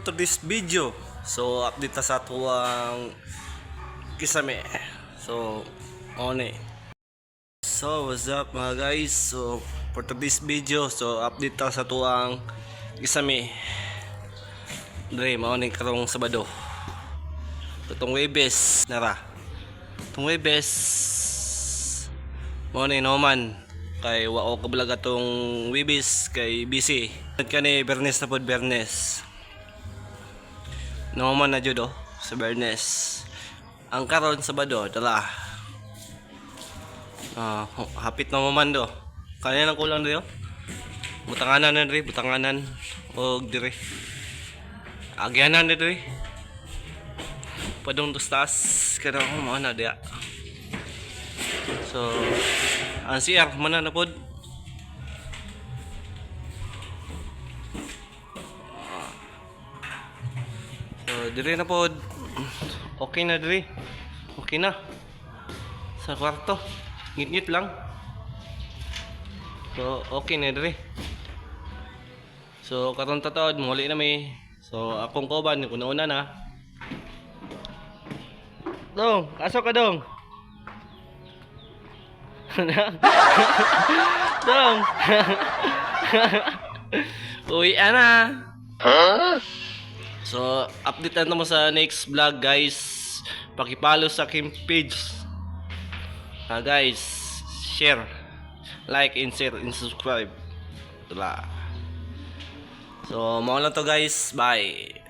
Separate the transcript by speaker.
Speaker 1: to this video. So update ta sa tuwang kisame. So on it. So what's up mga guys? So for today's video, so update ta sa tuwang kisame. Dre mao ni karong Sabado. Itong Webes nara. Itong Webes mao ni Noman kay wa ko kabulag atong Webes kay busy. Kani Bernes na pod Bernes. Noman na jud sa Bernes. Ang karon Sabado dala. Hapit na man do. Kanya nang kulang dito. Butanganan na diri, butanganan og diri. Agyanan na diri. Padung tustas kada ko mo na dia. So ang CR man na pod. So diri na pod. Okay na diri. Okay na. Sa kwarto. Ngit-ngit lang. So okay na diri. So karon tatawad muli na may. So akong kauban una na. Dong, aso ka dong. Dong. Uy, ana. So, update na mo sa next vlog, guys. Paki-follow sa aking page. Guys, share, like, and share, and subscribe. Diba? So, mao lang to guys. Bye.